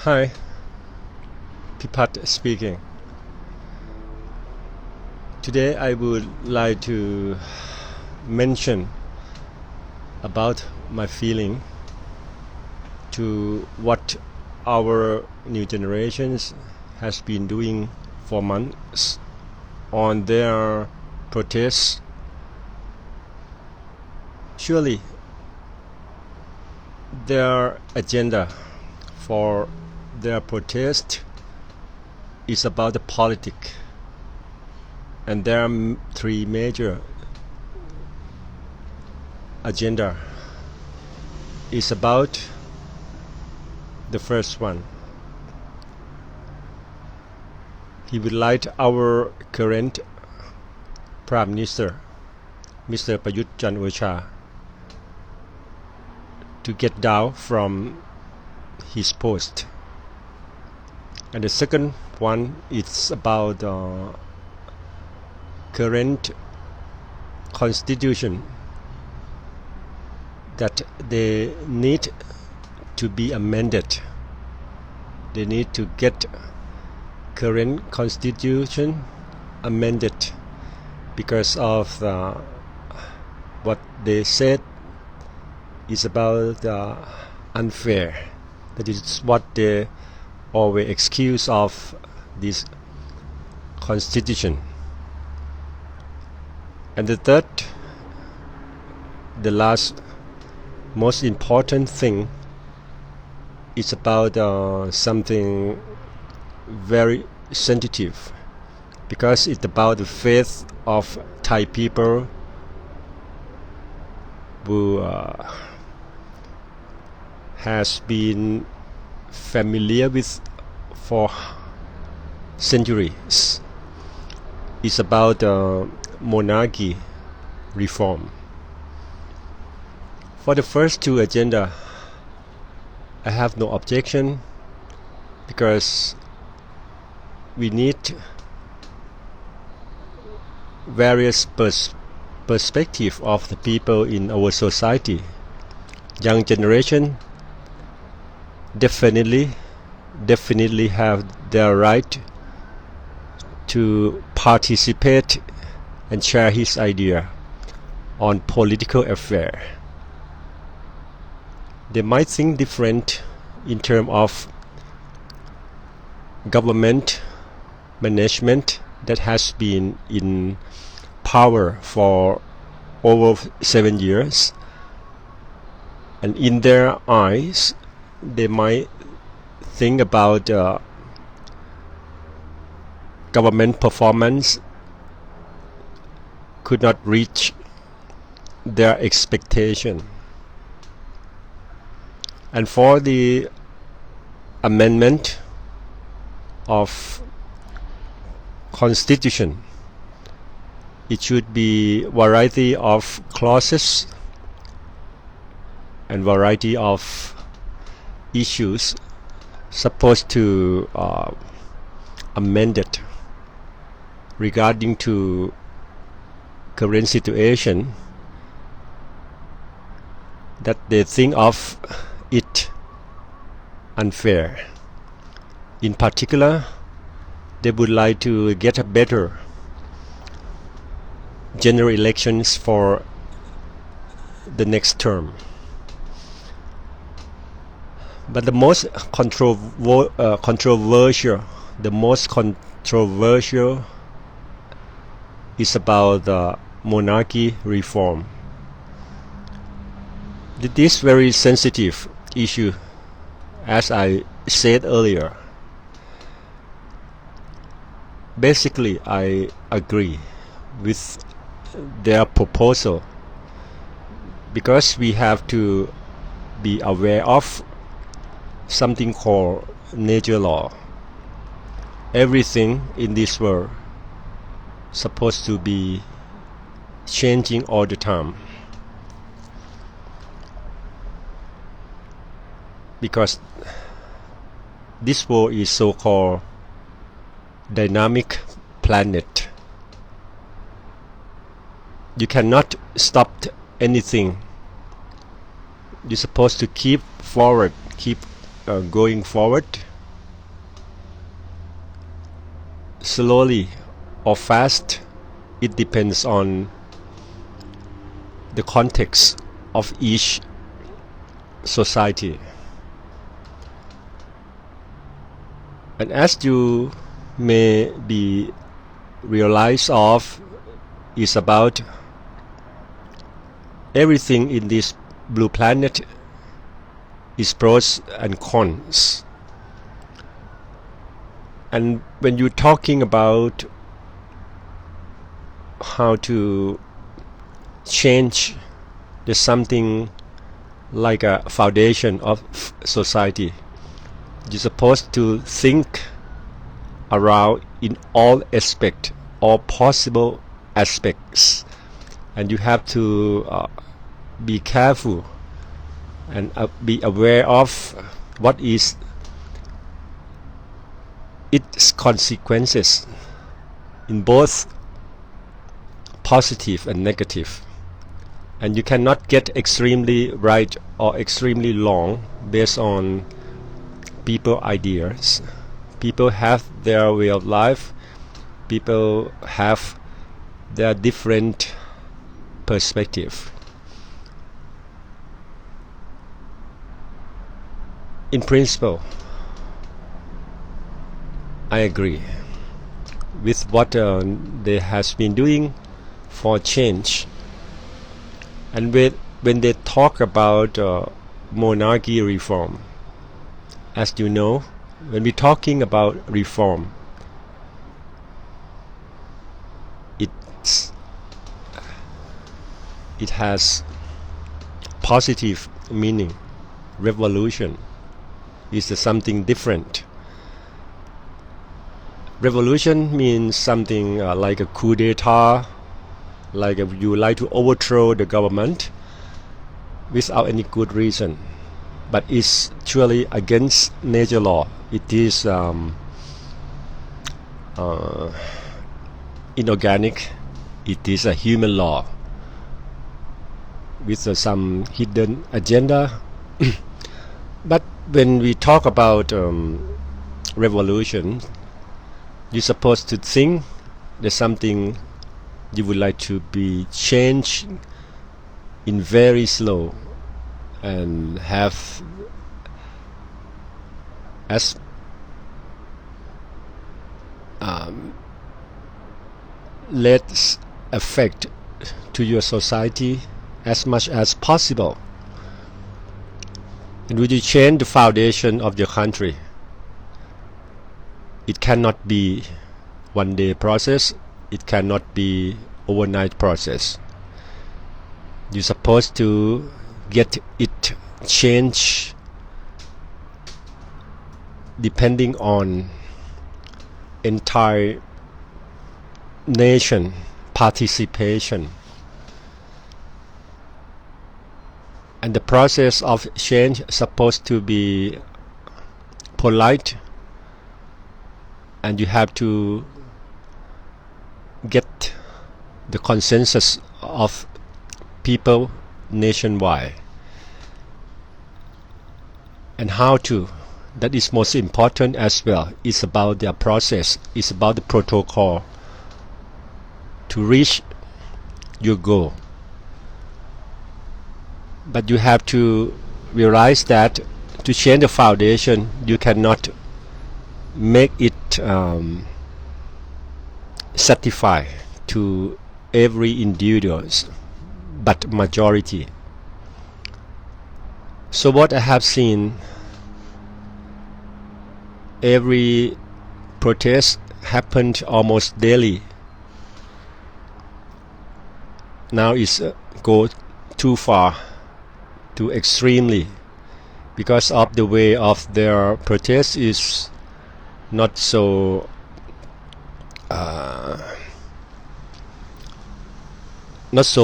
Hi, Pipat speaking. Today I would like to mention about my feeling to what our new generations has been doing for months on their protests. Surely their agenda for their protest is about the politics, and there are three major agenda. Is about the first one. He would like our current Prime Minister, Mr. Prayut Chan-o-cha, to get down from his post. And the second one is about current constitution, that they need to be amended. They need to get current constitution amended because of what they said is about unfair. That is what they always excuse of this constitution. And the third, the last most important thing is about something very sensitive, because it's about the faith of Thai people who has been familiar with for centuries. It's about monarchy reform. For the first two agenda, I have no objection, because we need various perspective of the people in our society. Young generation definitely have their right to participate and share his idea on political affair. They might think different in terms of government management that has been in power for over 7 years, and in their eyes they might think about government performance could not reach their expectation. And for the amendment of constitution, it should be variety of clauses and variety of issues supposed to amend it regarding to current situation that they think of it unfair. In particular, they would like to get a better general elections for the next term. But the most controversial is about the monarchy reform. This very sensitive issue, as I said earlier. Basically, I agree with their proposal, because we have to be aware of something called nature law. Everything in this world supposed to be changing all the time, because this world is so-called dynamic planet. You cannot stop anything. You're supposed to keep going forward slowly or fast, it depends on the context of each society. And as you may be realized of, is about everything in this blue planet is pros and cons. And when you're talking about how to change the something like a foundation of society, you're supposed to think around in all aspects, all possible aspects, and you have to be careful and be aware of what is its consequences in both positive and negative. And you cannot get extremely right or extremely wrong based on people ideas. People have their way of life. People have their different perspective. In principle, I agree with what they has been doing for change. And when they talk about monarchy reform, as you know, when we're talking about reform, it has positive meaning. Revolution is something different. Revolution means something like a coup d'etat, like if you like to overthrow the government without any good reason, but it's truly against nature law. It is inorganic. It is a human law with some hidden agenda. But when we talk about revolution, you're supposed to think there's something you would like to be changed in very slow and have as less effect to your society as much as possible. And when you change the foundation of your country, it cannot be one day process. It cannot be overnight process. You're supposed to get it changed depending on entire nation participation. And the process of change is supposed to be polite, and you have to get the consensus of people nationwide. And how to, that is most important as well. It's about their process, it's about the protocol to reach your goal. But you have to realize that to change the foundation, you cannot make it satisfy to every individual, but majority. So what I have seen, every protest happened almost daily. Now it's go too far, too extremely, because of the way of their protest is not so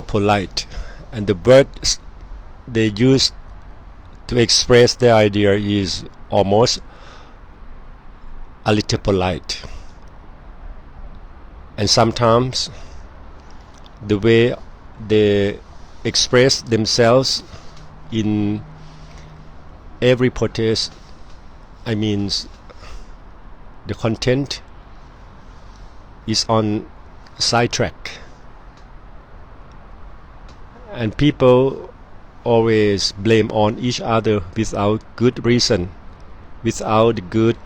polite, and the words they use to express their idea is almost a little polite. And sometimes the way they express themselves in every protest, I mean the content is on sidetrack, and people always blame on each other without good reason, without good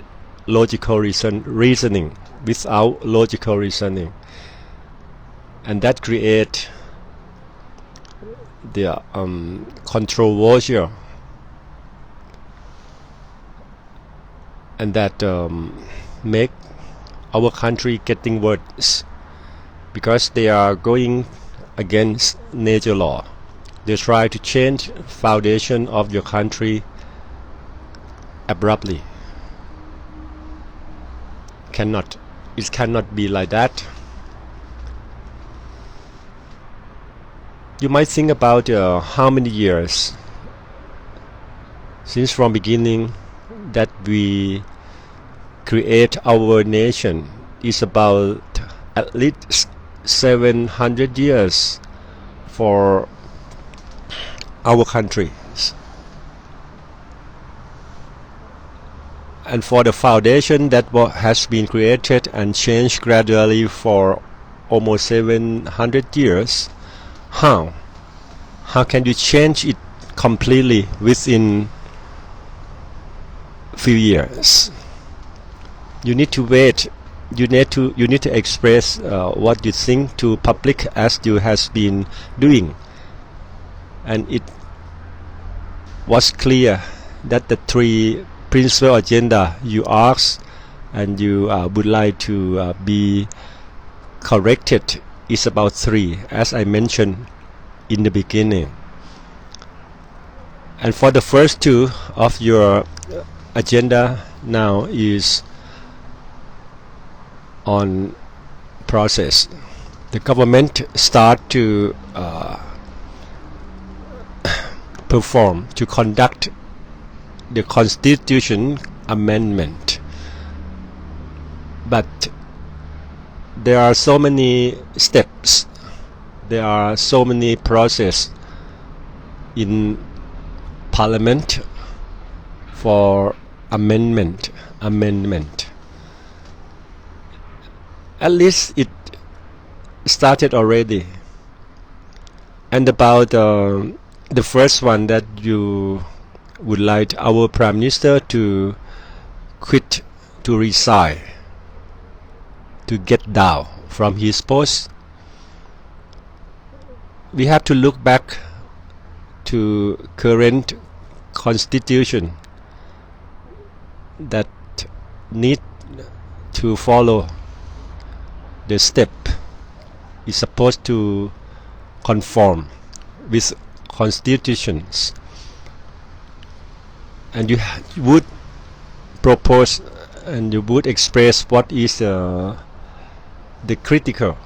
logical reasoning, without logical reasoning, and that create the controversial, and that make our country getting worse because they are going against nature law. They try to change foundation of your country abruptly. It cannot be like that. You might think about how many years since from beginning that we create our nation. Is about at least 700 years for our country, and for the foundation that has been created and changed gradually for almost 700 years. How can you change it completely within few years? You need to wait. You need to express what you think to public as you has been doing, and it was clear that the three principal agenda you asked and you would like to be corrected is about three, as I mentioned in the beginning. And for the first two of your agenda now is on process. The government start to conduct the Constitution amendment, but there are so many steps, there are so many process in Parliament for amendment. At least it started already. And about the first one, that you would like our Prime Minister to quit, to resign, to get down from his post. We have to look back to current constitution that need to follow the step, is supposed to conform with constitutions, and you would propose and you would express what is the critical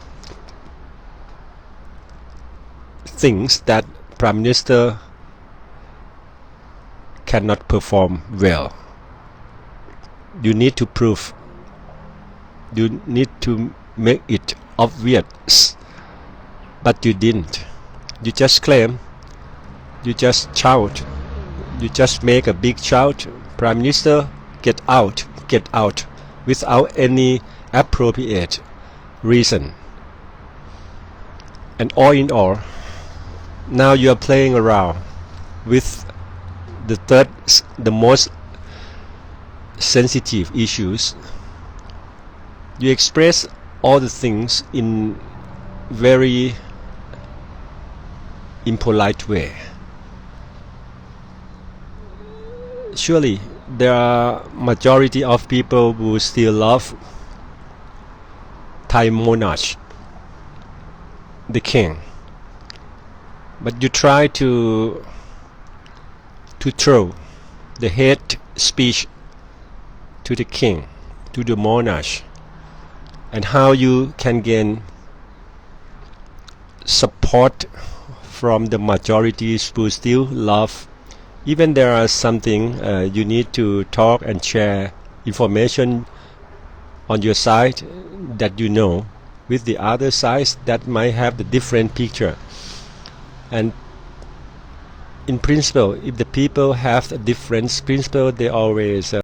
things that Prime Minister cannot perform well. You need to prove, you need to make it obvious, but you didn't. You just claim, you just shout, you just make a big shout, Prime Minister, get out, without any appropriate reason. And all in all, now you are playing around with the most sensitive issues. You express all the things in very impolite way. Surely there are majority of people who still love Thai monarch, the king, but you try to throw the hate speech to the king, to the monarch, and how you can gain support from the majorities who still love. Even there are something you need to talk and share information on your side that you know with the other sides that might have the different picture. And in principle, if the people have a different principle, they always